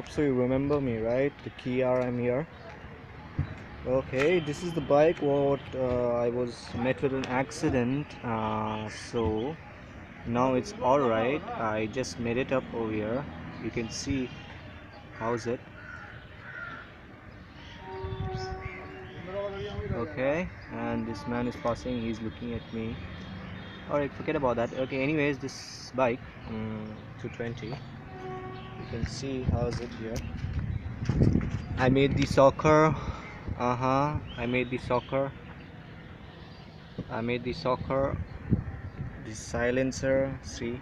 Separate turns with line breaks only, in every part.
hope so you remember me, right? The Kia, I'm here. Okay, this is the bike what I was met with an accident, so now it's all right. I just made it up over here. You can see how's it. Okay, and this man is passing, he's looking at me. Alright, forget about that. Okay, anyways, this bike 220, you can see how's it here. I made the soccer. I made the soccer. The silencer, see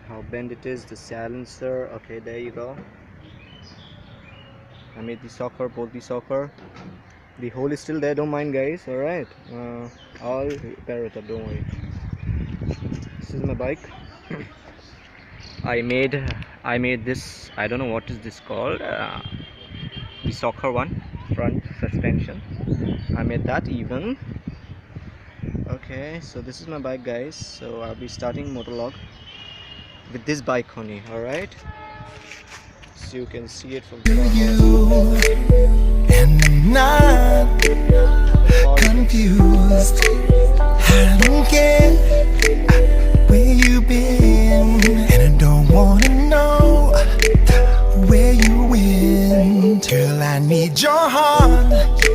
how bent it is, the silencer. Okay, there you go. I made the soccer, both the soccer. The hole is still there, don't mind guys. Alright, I'll repair it up, don't worry. This is my bike. I made this, I don't know what is this called, the soccer one, front suspension. I made that even. Okay, so this is my bike guys. So I'll be starting motovlog with this bike only. Alright, so you can see it from
you, and I'm not confused. I don't care where you been, and I don't wanna know where you went. Girl, I need your heart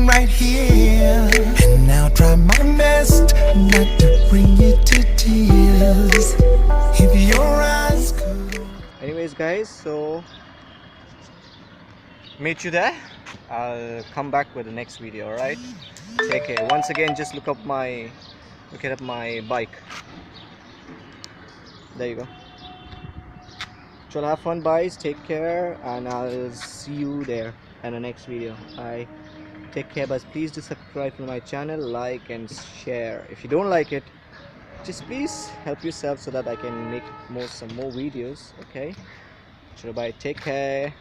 right here, and I'll try my best not to bring you to tears. If your eyes could.
Anyways guys, so meet you there. I'll come back with the next video. Alright, take care. Once again, just look at my bike. There you go. So have fun guys, take care, and I'll see you there in the next video. Bye, take care, but please do subscribe to my channel, like and share. If you don't like it, just please help yourself so that I can make some more videos. Okay, so bye, take care.